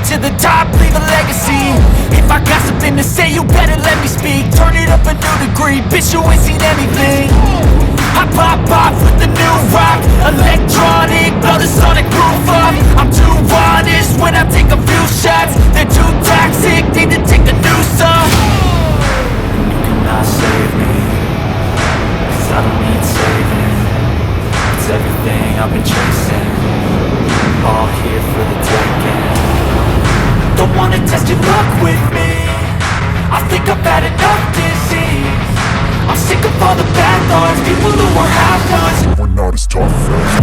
to the top, leave a legacy. If I got something to say, you better let me speak. Turn it up a new degree, bitch, you ain't seen anything. I pop off with the new rock, electronic, blow the sonic roof up. I'm too honest when I take a few shots. They're too toxic, need to take a new song. And you cannot save me, 'cause I don't need saving. It's everything I've been chasing, all here for the taking. Don't wanna test your luck with me, I think I've had enough disease. I'm sick of all the bad thoughts, people who are half-nots. We're not as tough as